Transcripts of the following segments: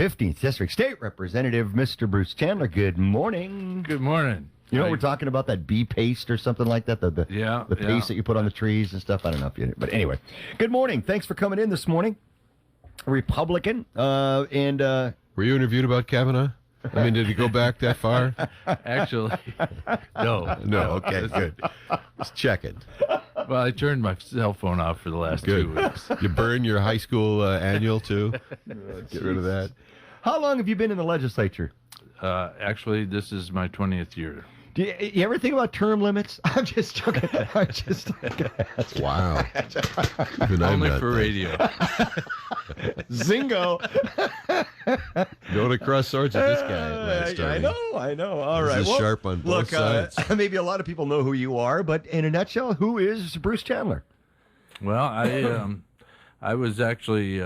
15th District State Representative, Mr. Bruce Chandler. Good morning. Good morning. You know, we're talking about that bee paste or something like that, the paste that you put on the trees and stuff. I don't know if you did. But anyway, good morning. Thanks for coming in this morning. Republican. Were you interviewed about Kavanaugh? I mean, did he go back that far? Actually, no. Okay, good. Just checking. Well, I turned my cell phone off for the last 2 weeks. You burn your high school annual, too? Get rid of that. How long have you been in the legislature? Actually, this is my 20th year. Do you ever think about term limits? I'm just joking. Wow. Only for radio. Zingo. Going across swords with this guy last time. I know. All right. This is sharp on both sides. Maybe a lot of people know who you are, but in a nutshell, who is Bruce Chandler? Well, I was actually...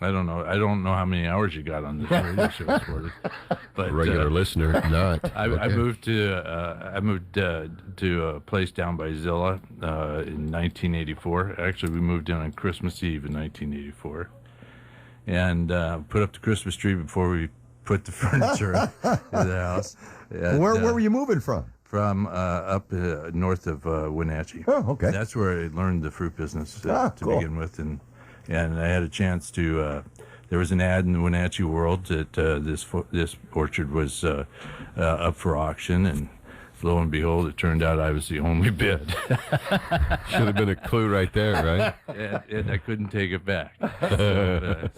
I don't know how many hours you got on this radio show for it, but a regular listener, not. I moved to a place down by Zilla in 1984. Actually, we moved in on Christmas Eve in 1984, and put up the Christmas tree before we put the furniture in the house. And, where were you moving from? From up north of Wenatchee. Oh, okay. That's where I learned the fruit business to cool. begin with, and I had a chance to. There was an ad in the Wenatchee World that this orchard was up for auction, and lo and behold, it turned out I was the only bid. Should have been a clue right there, right? And I couldn't take it back.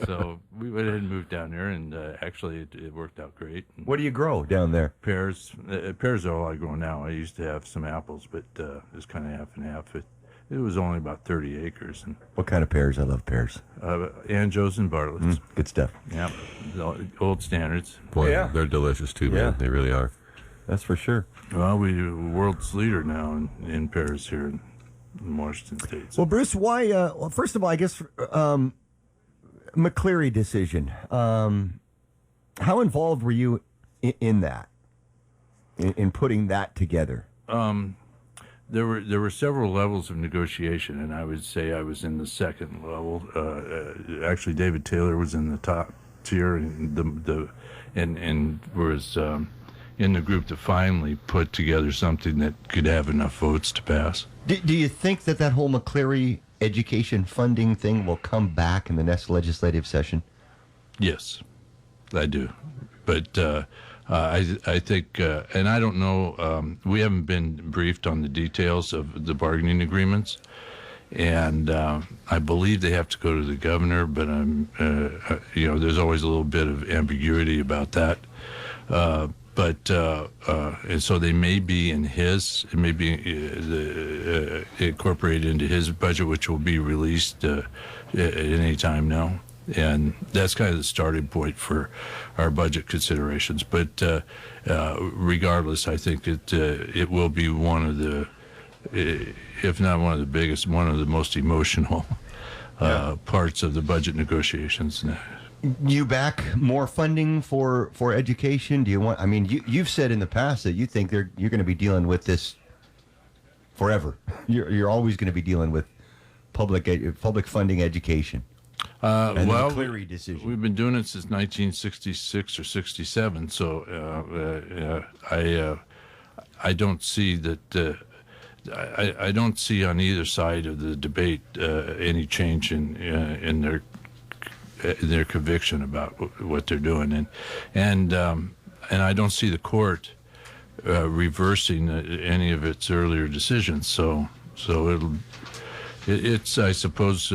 So we went ahead and moved down there, and actually it worked out great. What do you grow down there? Pears. Pears are all I grow now. I used to have some apples, but it's kind of half and half. It was only about 30 acres. And what kind of pears? I love pears. Anjos and Bartlett's. Good stuff. Yeah, old standards. Boy, they're delicious too, man. Yeah. They really are. That's for sure. Well, we're world's leader now in pears here in Washington State. Well, Bruce, why? Well, first of all, I guess McCleary decision. How involved were you in that? In putting that together? There were several levels of negotiation, and I would say I was in the second level. Actually, David Taylor was in the top tier, and was in the group that finally put together something that could have enough votes to pass. Do you think that whole McCleary education funding thing will come back in the next legislative session? Yes, I do, but. I think, and I don't know, we haven't been briefed on the details of the bargaining agreements, and I believe they have to go to the governor, but there's always a little bit of ambiguity about that. And so they may be in his, it may be incorporated into his budget, which will be released at any time now. And that's kind of the starting point for our budget considerations. But regardless, I think it will be one of the, if not one of the biggest, one of the most emotional parts of the budget negotiations. You back more funding for education? Do you want? I mean, you've said in the past that you think you're going to be dealing with this forever. You're always going to be dealing with public funding education. And the McCleary decision. We've been doing it since 1966 or 67. So I don't see that. I don't see on either side of the debate any change in their conviction about what they're doing, and I don't see the court reversing any of its earlier decisions. So it's I suppose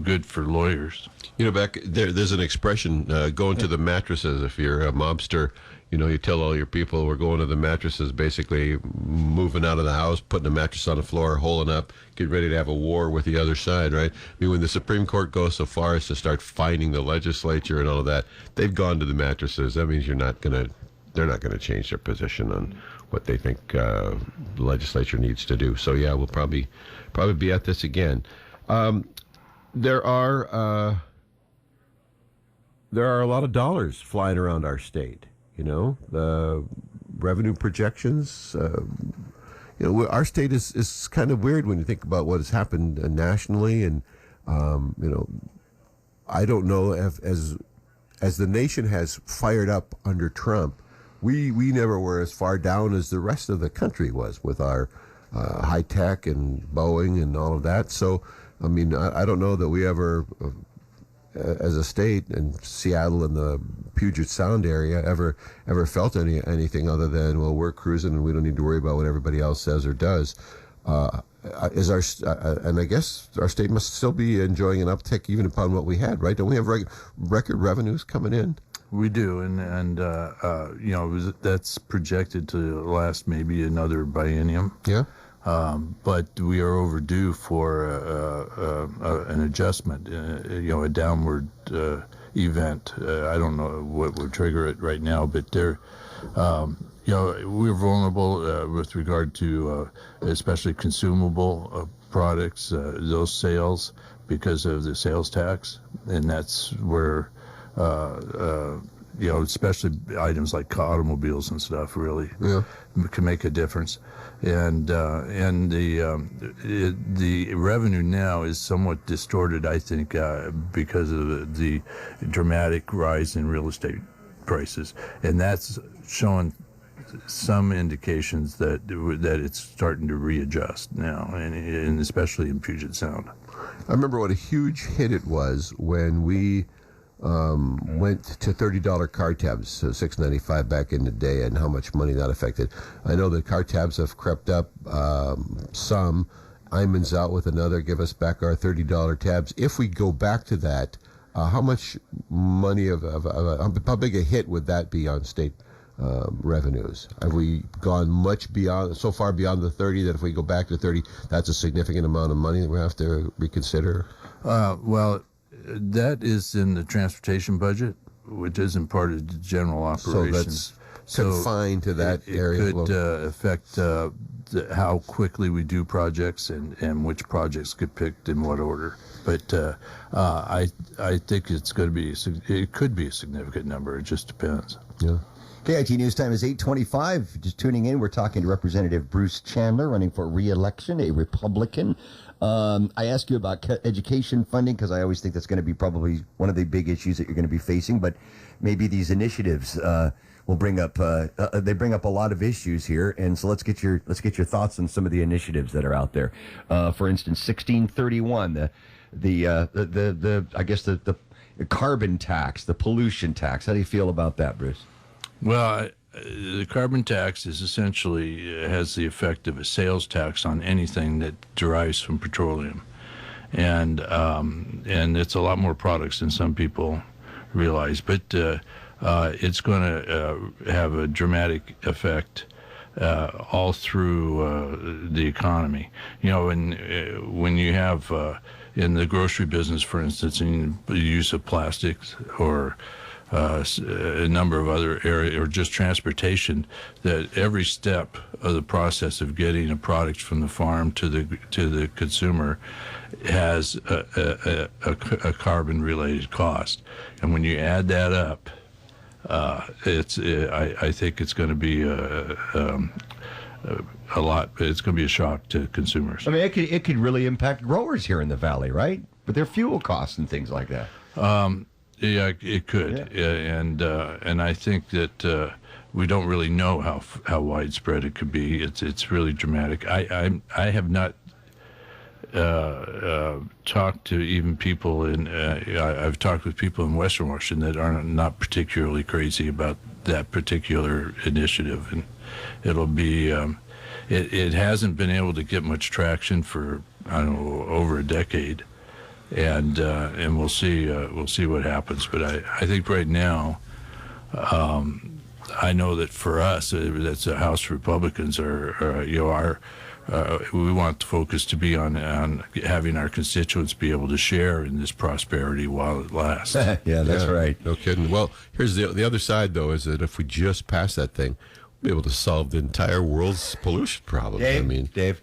good for lawyers. You know, back there's an expression, going to the mattresses. If you're a mobster, you tell all your people, we're going to the mattresses, basically moving out of the house, putting a mattress on the floor, holing up, getting ready to have a war with the other side, right? I mean, when the Supreme Court goes so far as to start fining the legislature and all of that, they've gone to the mattresses. That means they're not going to change their position on what they think the legislature needs to do. So, yeah, we'll probably be at this again. There are a lot of dollars flying around our state. The revenue projections. Our state is kind of weird when you think about what has happened nationally, and I don't know if as as the nation has fired up under Trump, we never were as far down as the rest of the country was with our high tech and Boeing and all of that. So, I mean, I don't know that we ever, as a state, and Seattle and the Puget Sound area ever felt anything other than, well, we're cruising and we don't need to worry about what everybody else says or does. And I guess our state must still be enjoying an uptick even upon what we had, right? Don't we have record revenues coming in? We do, and that's projected to last maybe another biennium. Yeah. But we are overdue for an adjustment, a downward event. I don't know what would trigger it right now, but we're vulnerable with regard to especially consumable products, those sales, because of the sales tax, and that's where especially items like automobiles and stuff really can make a difference. And the revenue now is somewhat distorted, I think, because of the dramatic rise in real estate prices, and that's showing some indications that it's starting to readjust now, and especially in Puget Sound. I remember what a huge hit it was when we went to $30 car tabs, so $6.95 back in the day, and how much money that affected. I know that car tabs have crept up some. Iman's out with another. Give us back our $30 tabs. If we go back to that, how much money how big a hit would that be on state revenues? Have we gone so far beyond the 30 that if we go back to 30, that's a significant amount of money that we have to reconsider? Well, that is in the transportation budget, which isn't part of the general operations. So that's confined to that area. It could affect how quickly we do projects and which projects get picked in what order. But I think it could be a significant number. It just depends. Yeah. KIT News Time is 8:25. Just tuning in, we're talking to Representative Bruce Chandler, running for re-election, a Republican. I ask you about education funding because I always think that's going to be probably one of the big issues that you're going to be facing. But maybe these initiatives will bring up they bring up a lot of issues here. And so let's get your thoughts on some of the initiatives that are out there. For instance, 1631, the I guess the carbon tax, the pollution tax. How do you feel about that, Bruce? Well, the carbon tax is essentially has the effect of a sales tax on anything that derives from petroleum, and it's a lot more products than some people realize. But it's going to have a dramatic effect all through the economy. When you have in the grocery business, for instance, in the use of plastics or a number of other areas, or just transportation, that every step of the process of getting a product from the farm to the consumer has a carbon-related cost. And when you add that up, I think it's going to be a lot. It's going to be a shock to consumers. I mean, it could really impact growers here in the valley, right? With their fuel costs and things like that. Yeah, it could, and I think that we don't really know how widespread it could be. It's really dramatic. I have not talked to even people I've talked with people in Western Washington that are not particularly crazy about that particular initiative, and it'll be it hasn't been able to get much traction for, I don't know, over a decade. And we'll see what happens. But I think right now, I know that for us, that's the House Republicans we want the focus to be on having our constituents be able to share in this prosperity while it lasts. Yeah, that's right. No kidding. Well, here's the other side, though, is that if we just pass that thing, be able to solve the entire world's pollution problem. Dave,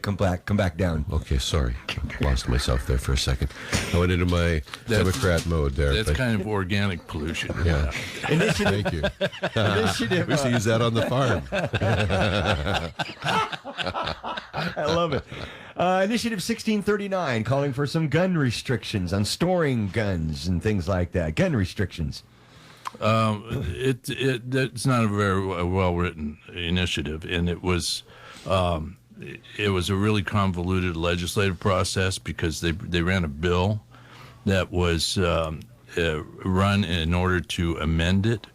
come back down. Okay, sorry, lost myself there for a second. I went into my Democrat mode there. That's kind of organic pollution. Yeah. Thank you. We used to use that on the farm. I love it. Initiative 1639 calling for some gun restrictions on storing guns and things like that. Gun restrictions. It's not a very well written initiative, and it was a really convoluted legislative process because they ran a bill that was run in order to amend it.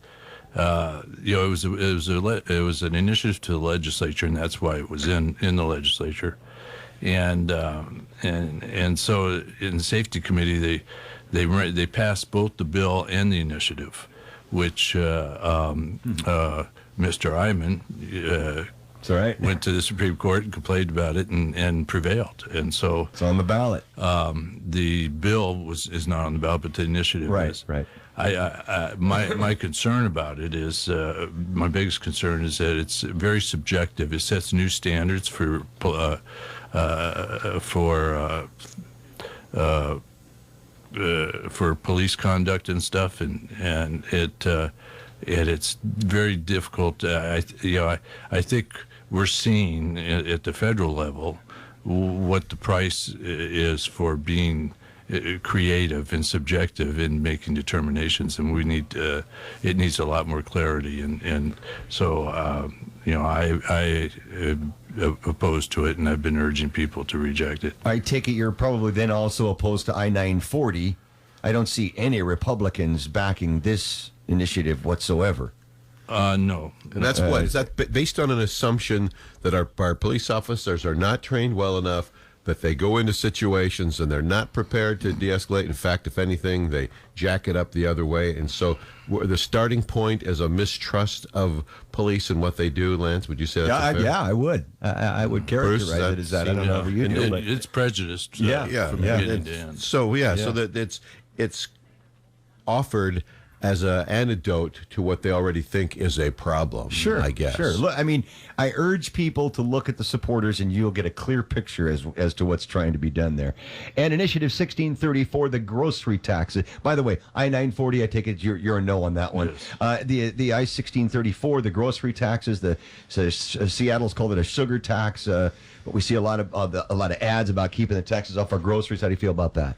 It was an initiative to the legislature, and that's why it was in the legislature. And so in the safety committee they passed both the bill and the initiative, which Mr. Iman That's all right. went to the Supreme Court and complained about it and prevailed. And so It's on the ballot. the bill is not on the ballot, but the initiative is. Right. My concern about it is my biggest concern is that it's very subjective. It sets new standards for police conduct and stuff, and it's very difficult. I think we're seeing at the federal level what the price is for being creative and subjective in making determinations, and it needs a lot more clarity, and so I opposed to it, and I've been urging people to reject it. I take it you're probably then also opposed to I-940. I don't see any Republicans backing this initiative whatsoever. No. And that's what? Is that based on an assumption that our police officers are not trained well enough, that they go into situations and they're not prepared to de-escalate? In fact, if anything, they jack it up the other way. And so the starting point is a mistrust of police and what they do. Lance, would you say that's fair? Yeah, I would. I would characterize it as that. I don't know how you do it. It's prejudiced. From beginning to end. So that it's offered as an antidote to what they already think is a problem. Sure, I guess. Sure. Look, I mean, I urge people to look at the supporters, and you'll get a clear picture as to what's trying to be done there. And Initiative 1634, the grocery tax. By the way, I-940, I take it you're a no on that one. Yes. The I-1634, the grocery taxes. Seattle's called it a sugar tax. But we see a lot of ads about keeping the taxes off our groceries. How do you feel about that?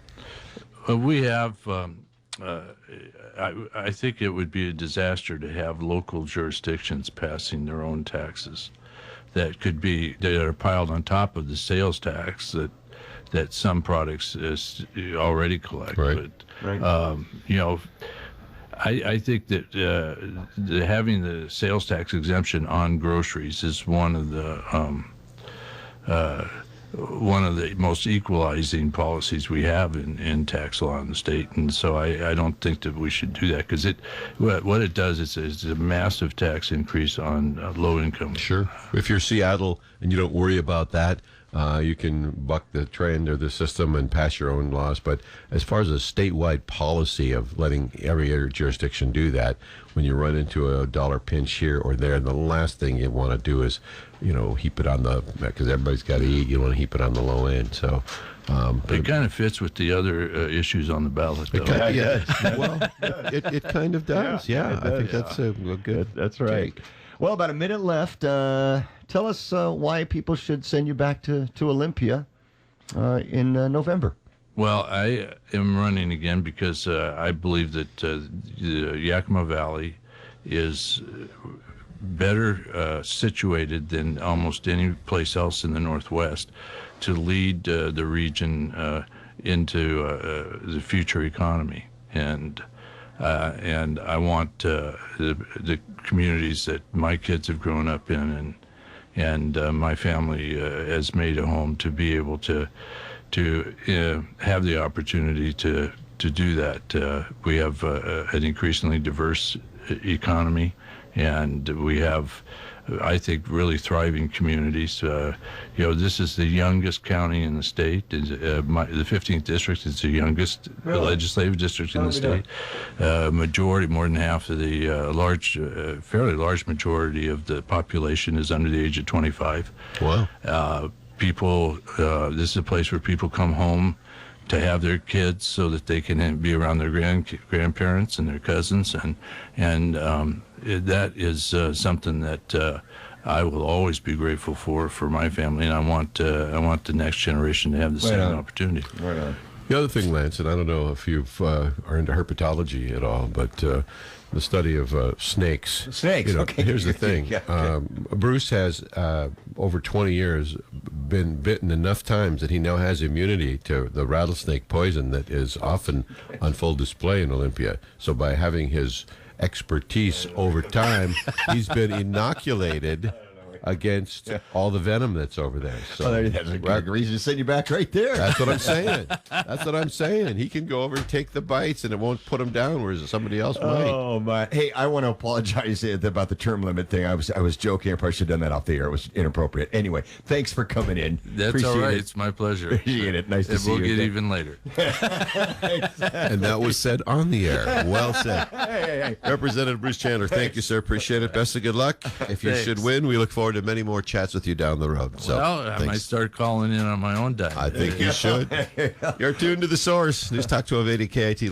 We have. I think it would be a disaster to have local jurisdictions passing their own taxes that are piled on top of the sales tax that some products already collect. Right. But, I think that having the sales tax exemption on groceries is one of the most equalizing policies we have in tax law in the state, and so I don't think that we should do that, because what it does is a massive tax increase on low income. Sure. If you're Seattle and you don't worry about that, you can buck the trend or the system and pass your own laws. But as far as a statewide policy of letting every other jurisdiction do that, when you run into a dollar pinch here or there, the last thing you want to do is, heap it on because everybody's got to eat. You want to heap it on the low end. So it kind of fits with the other issues on the ballot, though. It kind of does. Yeah, I think that's a good. That's right. take. Well, about a minute left. Tell us why people should send you back to Olympia in November. Well, I am running again because I believe that the Yakima Valley is better situated than almost any place else in the Northwest to lead the region into the future economy. And I want the communities that my kids have grown up in and my family has made a home to be able to have the opportunity to do that. We have an increasingly diverse economy, and we have, I think, really thriving communities. This is the youngest county in the state. The 15th district is the youngest legislative district in the state. Majority, more than half of the fairly large majority of the population is under the age of 25. Wow. People, this is a place where people come home to have their kids so that they can be around their grandparents and their cousins, and that is something that I will always be grateful for my family, and I want the next generation to have the same opportunity. Right on. The other thing, Lance, and I don't know if you are into herpetology at all, but the study of snakes. Snakes, okay. Here's the thing. Yeah, okay. Bruce has, over 20 years, been bitten enough times that he now has immunity to the rattlesnake poison that is often on full display in Olympia. So by having his expertise over time, he's been inoculated against all the venom that's over there. So That's a good reason to send you back right there. that's what I'm saying. That's what I'm saying. He can go over and take the bites, and it won't put him down, whereas somebody else might. Oh my! Hey, I want to apologize about the term limit thing. I was joking. I probably should have done that off the air. It was inappropriate. Anyway, thanks for coming in. That's Appreciate all right. it. It's my pleasure. Appreciate it. Nice to see We'll you. get even later. And that was said on the air. Well said. Hey. Representative Bruce Chandler, thank you, sir. Appreciate it. Best of good luck. If you Thanks. should win, we look forward to many more chats with you down the road. So, Well, I might thanks. start calling in on my own dime. I think you should. You're tuned to the source. News Talk 1280 KIT.